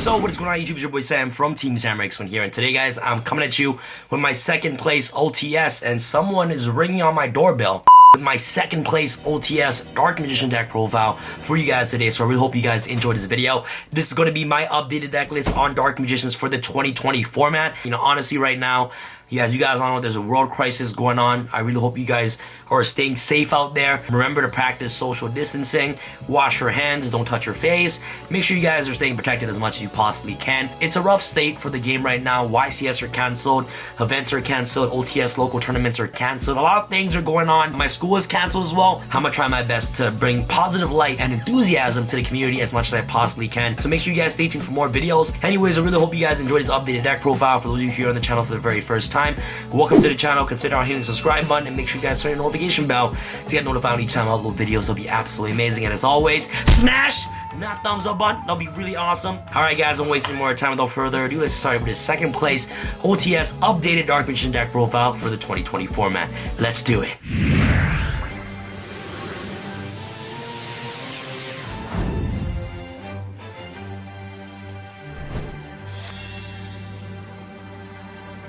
So what is going on YouTube? It's your boy Sam from Team SamRX1 here, and today guys I'm coming at you with my second place OTS, and someone is ringing on my doorbell with my second place OTS Dark Magician deck profile for you guys today. So I really hope you guys enjoyed this video. This is going to be my updated deck list on Dark Magicians for the 2020 format. You know, honestly right now, as you guys all know, there's a world crisis going on. I really hope you guys are staying safe out there. Remember to practice social distancing, wash your hands, don't touch your face. Make sure you guys are staying protected as much as you possibly can. It's a rough state for the game right now. YCS are canceled, events are canceled, OTS local tournaments are canceled. A lot of things are going on. My school is canceled as well. I'm gonna try my best to bring positive light and enthusiasm to the community as much as I possibly can. So make sure you guys stay tuned for more videos. Anyways, I really hope you guys enjoyed this updated deck profile. For those of you here on the channel for the very first time, welcome to the channel. Consider hitting the subscribe button and make sure you guys turn the notification bell to get notified each time I upload videos. It'll be absolutely amazing. And as always, smash that thumbs up button. That'll be really awesome. Alright guys, I'm wasting more time. Without further ado, let's start with the second place OTS updated Dark Magician deck profile for the 2020 format. Let's do it.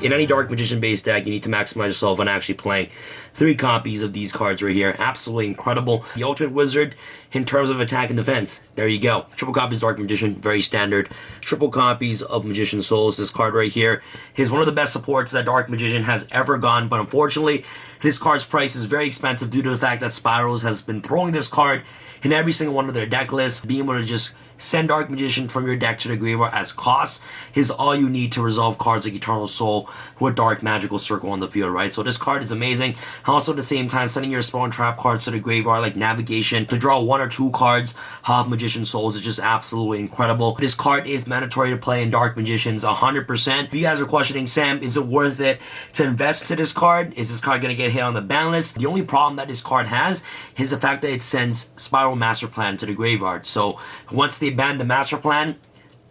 In any Dark Magician based deck, you need to maximize yourself on actually playing 3 copies of these cards right here. Absolutely incredible. The Ultimate Wizard in terms of attack and defense. There you go. Triple copies Dark Magician, very standard. Triple copies of Magician Souls. This card right here is one of the best supports that Dark Magician has ever gone, but unfortunately, this card's price is very expensive due to the fact that Spirals has been throwing this card in every single one of their deck lists. Being able to just send Dark Magician from your deck to the graveyard as cost is all you need to resolve cards like Eternal Soul with Dark Magical Circle on the field, right? So this card is amazing. Also at the same time, sending your Spawn Trap cards to the graveyard like Navigation to draw 1 or 2 cards of Magician Souls is just absolutely incredible. This card is mandatory to play in Dark Magicians 100%. If you guys are questioning, Sam, is it worth it to invest to this card? Is this card going to get hit on the ban list? The only problem that this card has is the fact that it sends Spiral Master Plan to the graveyard. So once they ban the Master Plan,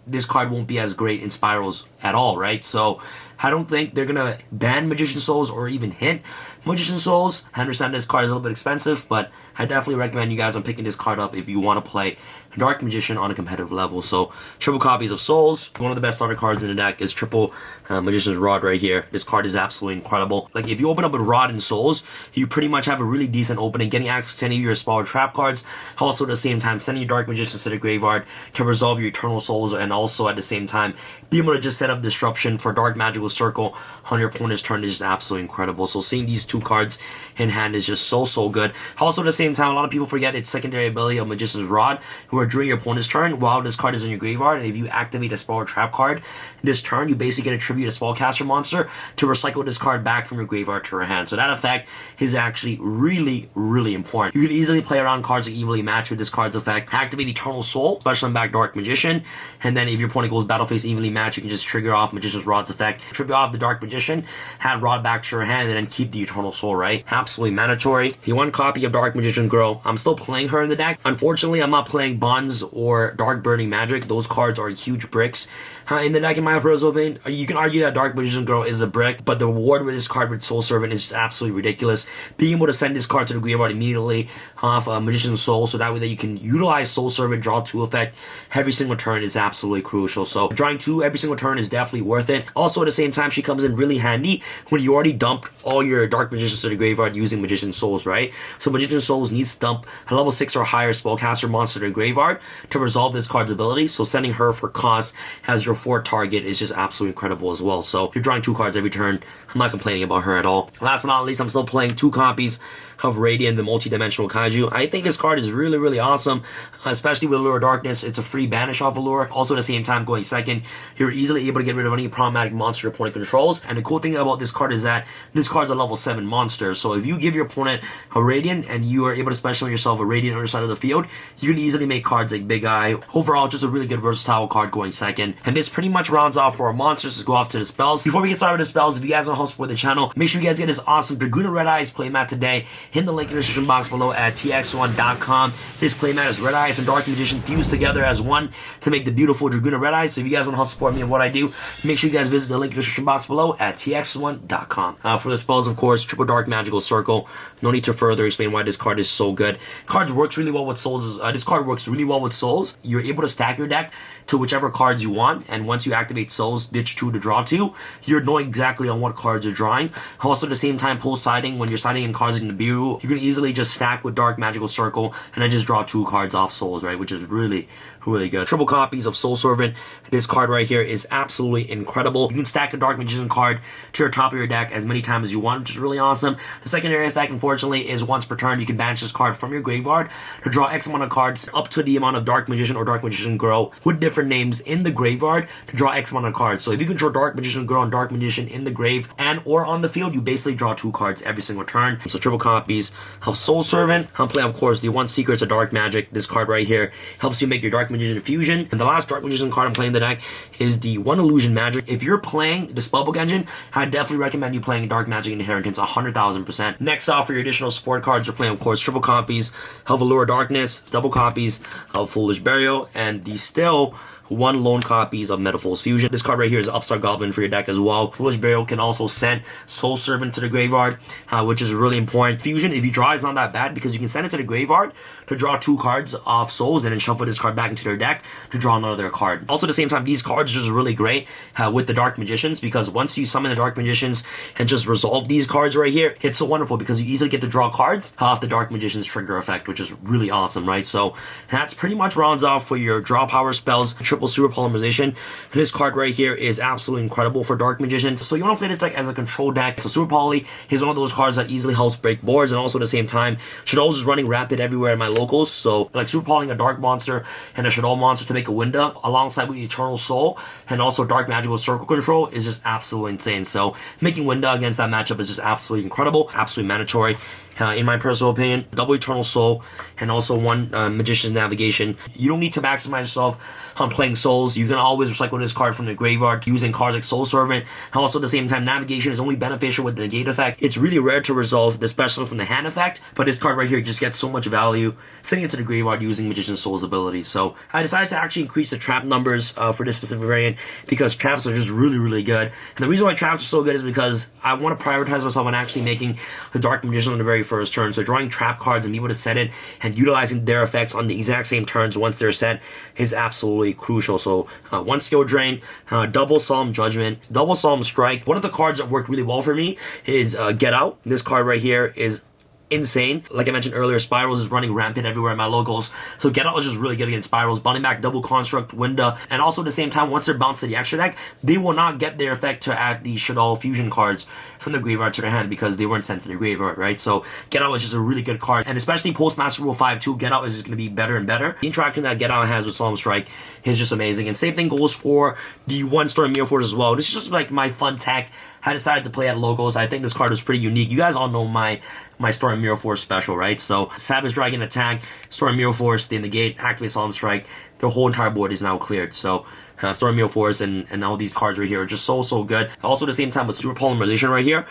this card won't be as great in Spirals at all, right? So I don't think they're gonna ban Magician Souls or even hint Magician Souls. I understand this card is a little bit expensive, but I definitely recommend you guys on picking this card up if you want to play Dark Magician on a competitive level. So triple copies of Souls. One of the best starter cards in the deck is triple Magician's Rod right here. This card is absolutely incredible. Like if you open up with Rod and Souls, you pretty much have a really decent opening, getting access to any of your Spell Trap cards. Also at the same time, sending your Dark Magicians to the graveyard to resolve your Eternal Souls, and also at the same time, be able to just set up Disruption for Dark Magical Circle on your opponent's turn is just absolutely incredible. So seeing these 2 cards in hand is just so good. Also at the same time, a lot of people forget its secondary ability of Magician's Rod, who are during your opponent's turn while this card is in your graveyard, and if you activate a Spell Trap card this turn, you basically get a tribute a Spellcaster monster to recycle this card back from your graveyard to your hand. So that effect is actually really important. You can easily play around cards that evenly match with this card's effect. Activate Eternal Soul, special on back Dark Magician, and then if your opponent goes battle phase evenly match, you can just trigger off Magician's Rod's effect, tribute off the Dark Magician, hand Rod back to your hand, and then keep the Eternal Soul, right? Absolutely mandatory. The 1 copy of Dark Magician Girl, I'm still playing her in the deck. Unfortunately, I'm not playing Bonds or Dark Burning Magic. Those cards are huge bricks in the deck, in my personal opinion. You can argue that Dark Magician Girl is a brick, but the reward with this card with Soul Servant is just absolutely ridiculous. Being able to send this card to the graveyard immediately off Magician's Soul, so that way that you can utilize Soul Servant, draw 2 effect every single turn is absolutely crucial. So drawing 2 every single turn is definitely worth it. Also at the same time, she comes in really handy when you already dumped all your Dark Magicians to the graveyard using Magician Souls, right? So Magician Souls needs to dump a level 6 or higher Spellcaster monster to the graveyard to resolve this card's ability. So sending her for cost as your 4th target is just absolutely incredible as well. So if you're drawing 2 cards every turn, I'm not complaining about her at all. Last but not least, I'm still playing 2 copies of Radiant, the multi-dimensional kaiju. I think this card is really awesome, especially with Allure of Darkness. It's a free banish off Allure. Also at the same time, going second, you're easily able to get rid of any problematic monster your opponent controls. And the cool thing about this card is that this card's a level 7 monster. So if you give your opponent a Radiant and you are able to special yourself a Radiant on the side of the field, you can easily make cards like Big Eye. Overall, just a really good versatile card going second. And this pretty much rounds off for our monsters. Let's go off to the spells. Before we get started with the spells, if you guys want to help support the channel, make sure you guys get this awesome Dragoon of Red Eyes playmat today. in the link in the description box below at tx1.com. This playmat is Red Eyes and Dark Magician fused together as one to make the beautiful Dragoon of Red Eyes. So if you guys want to help support me and what I do, make sure you guys visit the link in the description box below at tx1.com. For the spells, of course, Triple Dark Magical Circle. No need to further explain why this card is so good. Cards works really well with souls. This card works really well with souls. You're able to stack your deck to whichever cards you want, and once you activate souls, ditch 2 to draw 2, you're knowing exactly on what cards you're drawing. Also, at the same time, post siding, when you're siding in cards in the bureau, you can easily just stack with Dark Magical Circle and then just draw 2 cards off souls, right? Which is really good. Triple copies of Soul Servant. This card right here is absolutely incredible. You can stack a Dark Magician card to your top of your deck as many times as you want, which is really awesome. The secondary effect, unfortunately, is once per turn, you can banish this card from your graveyard to draw X amount of cards up to the amount of Dark Magician or Dark Magician Girl with different names in the graveyard to draw X amount of cards. So if you control Dark Magician Girl and Dark Magician in the grave and or on the field, you basically draw 2 cards every single turn. So triple copies of Soul Servant. I'm playing, of course, the 1 Secrets of Dark Magic. This card right here helps you make your Dark Magician fusion. And the last Dark Magician card I'm playing in the deck is the 1 Illusion Magic. If you're playing the Spellbook engine, I definitely recommend you playing Dark Magic Inheritance 100,000%. Next off, for your additional support cards, you're playing, of course, triple copies of Allure Darkness, double copies of Foolish Burial, and the still 1 lone copies of Metaphors Fusion. This card right here is Upstart Goblin for your deck as well. Foolish Burial can also send Soul Servant to the graveyard, which is really important. Fusion, if you draw, it's not that bad because you can send it to the graveyard to draw 2 cards off souls and then shuffle this card back into their deck to draw another card. Also, at the same time, these cards are just really great with the Dark Magicians, because once you summon the Dark Magicians and just resolve these cards right here, it's so wonderful because you easily get to draw cards off the Dark Magician's trigger effect, which is really awesome, right? So that's pretty much rounds off for your draw power spells. Triple Super Polymerization. This card right here is absolutely incredible for Dark Magicians. So you want to play this deck as a control deck. So Super Poly is one of those cards that easily helps break boards, and also at the same time, Shaddolls is running rapid everywhere in my locals. So like Super Polying a Dark Monster and a Shadow Monster to make a Winda alongside with Eternal Soul and also Dark Magical Circle control is just absolutely insane. So making Winda against that matchup is just absolutely incredible, absolutely mandatory. In my personal opinion, double Eternal Soul and also 1 Magician's Navigation. You don't need to maximize yourself on playing souls. You can always recycle this card from the graveyard using cards like Soul Servant. And also at the same time, Navigation is only beneficial with the negate effect. It's really rare to resolve the special from the hand effect, but this card right here just gets so much value sending it to the graveyard using Magician Soul's ability. So I decided to actually increase the trap numbers for this specific variant because traps are just really good. And the reason why traps are so good is because I want to prioritize myself on actually making the Dark Magician on the very first turn. So drawing trap cards and being able to set it and utilizing their effects on the exact same turns once they're set is absolutely crucial. So 1 Skill Drain, double Solemn Judgment, double Solemn Strike. One of the cards that worked really well for me is Get Out. This card right here is insane. Like I mentioned earlier, Spirals is running rampant everywhere in my locals. So Get Out is just really good against Spirals. Bounding back double Construct, Winda, and also at the same time, once they're bounced to the extra deck, they will not get their effect to add the Shadow Fusion cards from the graveyard to their hand because they weren't sent to the graveyard, right? So Get Out is just a really good card. And especially post Master Rule 5-2, Get Out is just going to be better and better. The interaction that Get Out has with Solemn Strike is just amazing. And same thing goes for the 1 Storm Mirror Force as well. This is just like my fun tech I decided to play at locals. I think this card is pretty unique. You guys all know my Storm Mirror Force special, right? So Savage Dragon attack, Storm Mirror Force, they negate, activate Solemn Strike. Their whole entire board is now cleared. So Storm Mirror Force and all these cards right here are just so good. Also at the same time with Super Polymerization right here,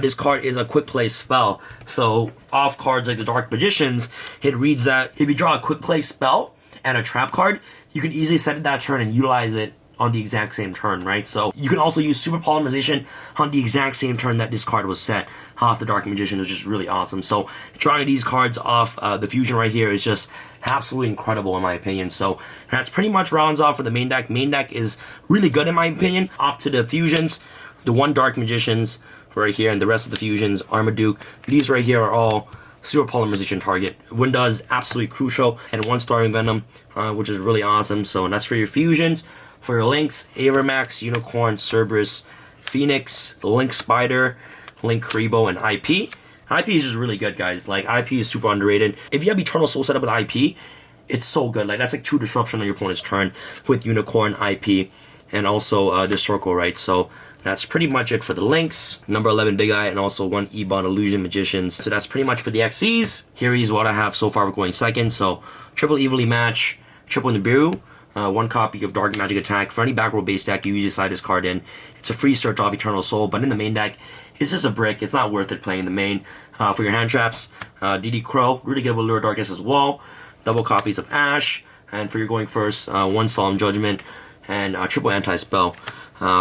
this card is a quick play spell. So off cards like the Dark Magicians, it reads that if you draw a quick play spell and a trap card, you can easily set it that turn and utilize it on the exact same turn, right? So you can also use Super Polymerization on the exact same turn that this card was set off the Dark Magician is just really awesome. So drawing these cards off the Fusion right here is just absolutely incredible in my opinion. So that's pretty much rounds off for the main deck. Main deck is really good in my opinion. Off to the Fusions, the 1 Dark Magicians right here, and the rest of the Fusions, Armaduke. These right here are all Super Polymerization target. Winda is absolutely crucial, and 1 Starring Venom, which is really awesome. So that's for your Fusions. For your links, Avermax, Unicorn, Cerberus, Phoenix, Link Spider, Link Karibo, and IP. IP is just really good, guys. Like, IP is super underrated. If you have Eternal Soul set up with IP, it's so good. Like, that's like 2 disruption on your opponent's turn with Unicorn, IP, and also this circle, right? So that's pretty much it for the links. Number 11 Big Eye, and also 1 Ebon Illusion Magicians. So that's pretty much for the XCs. Here is what I have so far. We're going second. So triple Evilly Match, triple Nibiru, 1 copy of Dark Magic Attack. For any back row base deck, you usually slide this card in. It's a free search off Eternal Soul, but in the main deck, it's just a brick. It's not worth it playing the main. for your hand traps. DD Crow, really good with Lure Darkness as well. Double copies of Ash. And for your going first, 1 Solemn Judgment and triple Anti-Spell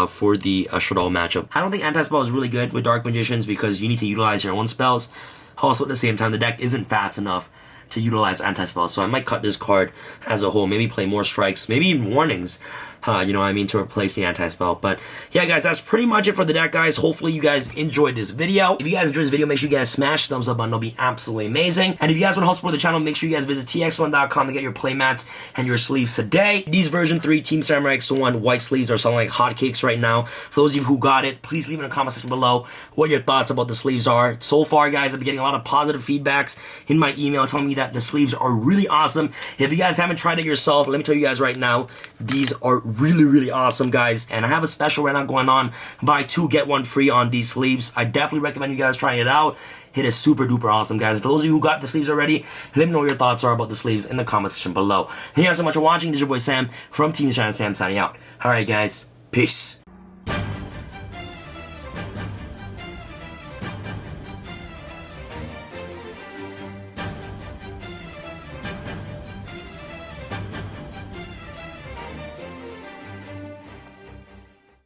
for the Shaddoll matchup. I don't think Anti-Spell is really good with Dark Magicians because you need to utilize your own spells. Also, at the same time, the deck isn't fast enough to utilize Anti-Spell, so I might cut this card as a whole. Maybe play more strikes, maybe even warnings, you know what I mean, to replace the Anti-Spell. But yeah, guys, that's pretty much it for the deck, guys. Hopefully you guys enjoyed this video. If you guys enjoyed this video, make sure you guys smash the thumbs up button. It'll be absolutely amazing. And if you guys want to help support the channel, make sure you guys visit tx1.com to get your playmats and your sleeves today. These version 3 Team Samurai X1 white sleeves are selling like hotcakes right now. For those of you who got it, please leave in the comment section below what your thoughts about the sleeves are. So far, guys, I've been getting a lot of positive feedbacks in my email telling me that the sleeves are really awesome. If you guys haven't tried it yourself, let me tell you guys right now, these are really awesome, guys. And I have a special right now going on, buy 2 get 1 free on these sleeves. I definitely recommend you guys trying it out. It is super duper awesome, guys. For those of you who got the sleeves already, let me know what your thoughts are about the sleeves in the comment section below. Thank you guys so much for watching. This is your boy Sam from Team Sam signing out. Alright, guys, peace.